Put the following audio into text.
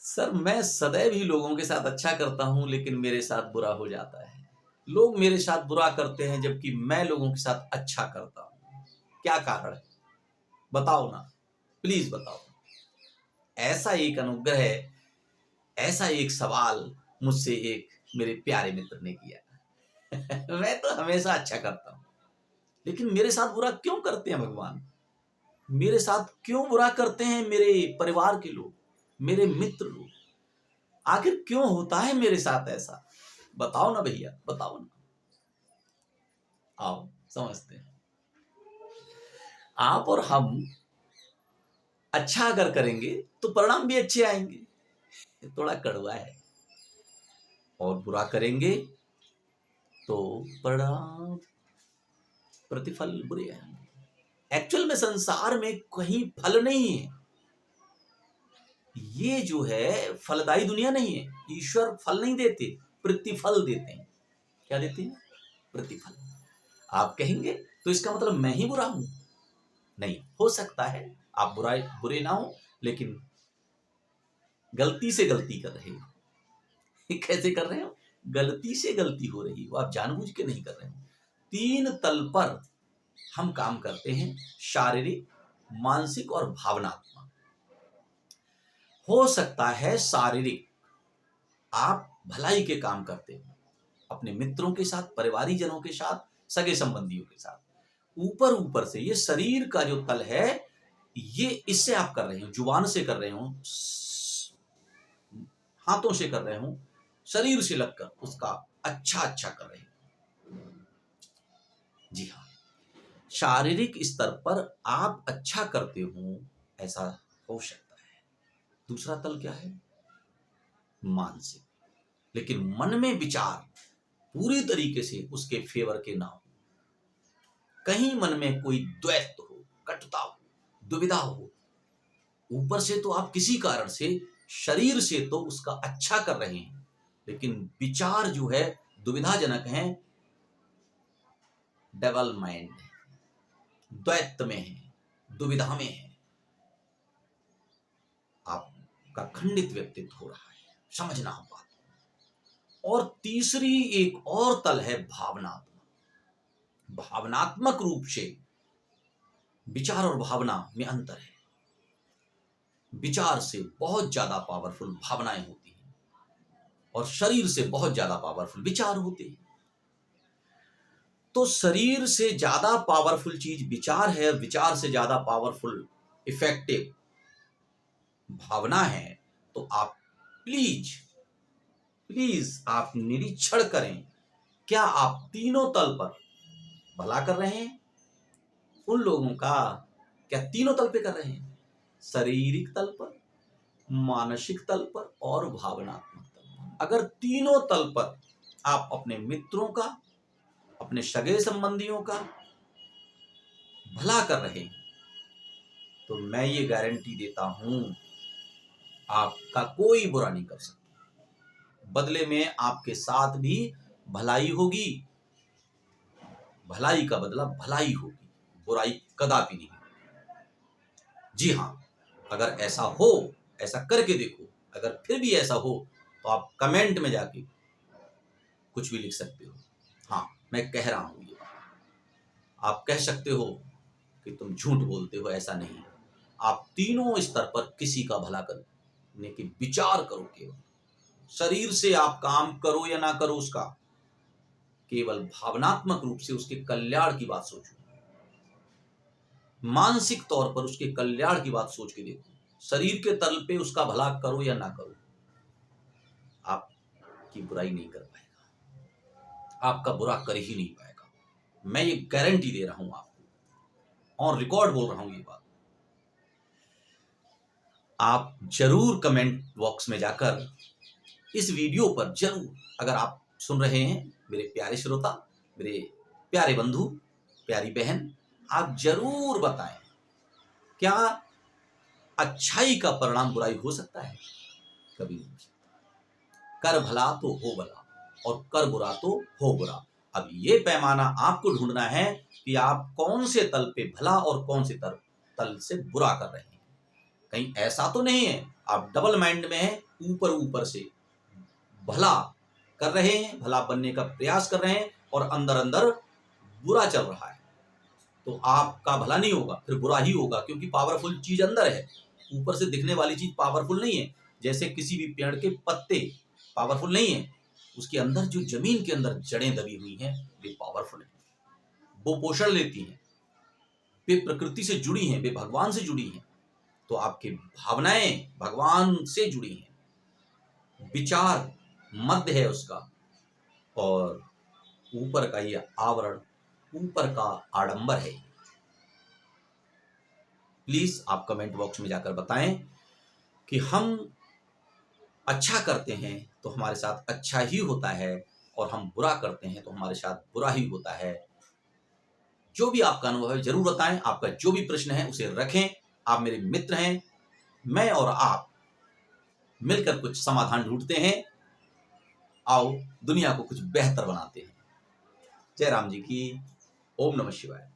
Sir मैं सदैव ही लोगों के साथ अच्छा करता हूँ लेकिन मेरे साथ बुरा हो जाता है। लोग मेरे साथ बुरा करते हैं जबकि मैं लोगों के साथ अच्छा करता हूँ। क्या कारण है? बताओ ना, प्लीज बताओ। ऐसा एक अनुग्रह, ऐसा एक सवाल मुझसे एक मेरे प्यारे मित्र ने किया। मैं तो हमेशा अच्छा करता हूँ लेकिन मेरे साथ बुरा क्यों करते हैं भगवान? मेरे साथ क्यों बुरा करते हैं मेरे परिवार के लोग, मेरे मित्र लोग? आखिर क्यों होता है मेरे साथ ऐसा? बताओ ना भैया, बताओ ना। आओ समझते हैं। आप और हम अच्छा अगर करेंगे तो परिणाम भी अच्छे आएंगे। थोड़ा कड़वा है। और बुरा करेंगे तो परिणाम, प्रतिफल बुरे आएंगे। एक्चुअल में संसार में कहीं फल नहीं है। ये जो है फलदायी दुनिया नहीं है। ईश्वर फल नहीं देते, प्रतिफल देते हैं। क्या देते हैं? प्रतिफल। आप कहेंगे तो इसका मतलब मैं ही बुरा हूं? नहीं, हो सकता है आप बुरे ना हो लेकिन गलती से गलती कर रहे हो। कैसे कर रहे हो? गलती से गलती हो रही हो, आप जानबूझ के नहीं कर रहे हो। 3 तल पर हम काम करते हैं, शारीरिक, मानसिक और भावनात्मक। हो सकता है शारीरिक आप भलाई के काम करते हो, अपने मित्रों के साथ, परिवारी जनों के साथ, सगे संबंधियों के साथ। ऊपर ऊपर से ये शरीर का जो तल है, ये इससे आप कर रहे हो, जुबान से कर रहे हो, हाथों से कर रहे हो, शरीर से लगकर उसका अच्छा अच्छा कर रहे हो। जी हाँ, शारीरिक स्तर पर आप अच्छा करते हो, ऐसा हो सकता है। दूसरा तल क्या है? मानसिक। लेकिन मन में विचार पूरी तरीके से उसके फेवर के ना हो। कहीं मन में कोई द्वैत हो, कटुता हो, दुविधा हो। ऊपर से तो आप किसी कारण से, शरीर से तो उसका अच्छा कर रहे हैं लेकिन विचार जो है दुविधाजनक है, डबल माइंड है, द्वैत में है, दुविधा में है। आपका खंडित व्यक्तित्व हो रहा है, समझना आप बात। और तीसरी एक और तल है भावनात्मक। भावनात्मक रूप से विचार और भावना में अंतर है। विचार से बहुत ज्यादा पावरफुल भावनाएं होती हैं और शरीर से बहुत ज्यादा पावरफुल विचार होते हैं। तो शरीर से ज्यादा पावरफुल चीज विचार है, विचार से ज्यादा पावरफुल इफेक्टिव भावना है। तो आप प्लीज प्लीज आप निरीक्षण करें, क्या आप तीनों तल पर भला कर रहे हैं उन लोगों का? क्या तीनों तल पे कर रहे हैं? शारीरिक तल पर, मानसिक तल पर और भावनात्मक तल पर। अगर तीनों तल पर आप अपने मित्रों का, अपने सगे संबंधियों का भला कर रहे हैं तो मैं ये गारंटी देता हूं आपका कोई बुरा नहीं कर सकता। बदले में आपके साथ भी भलाई होगी। भलाई का बदला भलाई होगी, बुराई कदापि नहीं। जी हां, अगर ऐसा हो, ऐसा करके देखो। अगर फिर भी ऐसा हो तो आप कमेंट में जाके कुछ भी लिख सकते हो। हाँ, मैं कह रहा हूं ये बात। आप कह सकते हो कि तुम झूठ बोलते हो, ऐसा नहीं है। आप तीनों स्तर पर किसी का भला करने की विचार करो। केवल शरीर से आप काम करो या ना करो उसका, केवल भावनात्मक रूप से उसके कल्याण की बात सोचो। मानसिक तौर पर उसके कल्याण की बात सोच के देखो। शरीर के तल पे उसका भला करो या ना करो, आपकी बुराई नहीं कर पाएगा, आपका बुरा कर ही नहीं पाएगा। मैं ये गारंटी दे रहा हूं आपको, और रिकॉर्ड बोल रहा हूं ये बात। आप जरूर कमेंट बॉक्स में जाकर इस वीडियो पर जरूर, अगर आप सुन रहे हैं मेरे प्यारे श्रोता, मेरे प्यारे बंधु, प्यारी बहन, आप जरूर बताएं, क्या अच्छाई का परिणाम बुराई हो सकता है? कभी नहीं हो सकता। कर भला तो हो भला और कर बुरा तो हो बुरा। अब ये पैमाना आपको ढूंढना है कि आप कौन से तल पे भला और कौन से तल से बुरा कर रहे हैं। कहीं ऐसा तो नहीं है आप डबल माइंड में हैं, ऊपर ऊपर से भला कर रहे हैं, भला बनने का प्रयास कर रहे हैं और अंदर अंदर बुरा चल रहा है, तो आपका भला नहीं होगा, फिर बुरा ही होगा, क्योंकि पावरफुल चीज अंदर है। ऊपर से दिखने वाली चीज पावरफुल नहीं है। जैसे किसी भी पेड़ के पत्ते पावरफुल नहीं है, उसके अंदर जो जमीन के अंदर जड़ें दबी हुई हैं वे पावरफुल हैं, वो पोषण लेती हैं, वे प्रकृति से जुड़ी हैं, वे भगवान से जुड़ी हैं। तो आपकी भावनाएं भगवान से जुड़ी हैं, विचार मध्य है उसका, और ऊपर का ये आवरण, ऊपर का आडंबर है। प्लीज आप कमेंट बॉक्स में जाकर बताएं कि हम अच्छा करते हैं तो हमारे साथ अच्छा ही होता है, और हम बुरा करते हैं तो हमारे साथ बुरा ही होता है। जो भी आपका अनुभव है जरूर बताएं। आपका जो भी प्रश्न है उसे रखें। आप मेरे मित्र हैं, मैं और आप मिलकर कुछ समाधान ढूंढते हैं। आओ दुनिया को कुछ बेहतर बनाते हैं। जय राम जी की। ओम नमः शिवाय।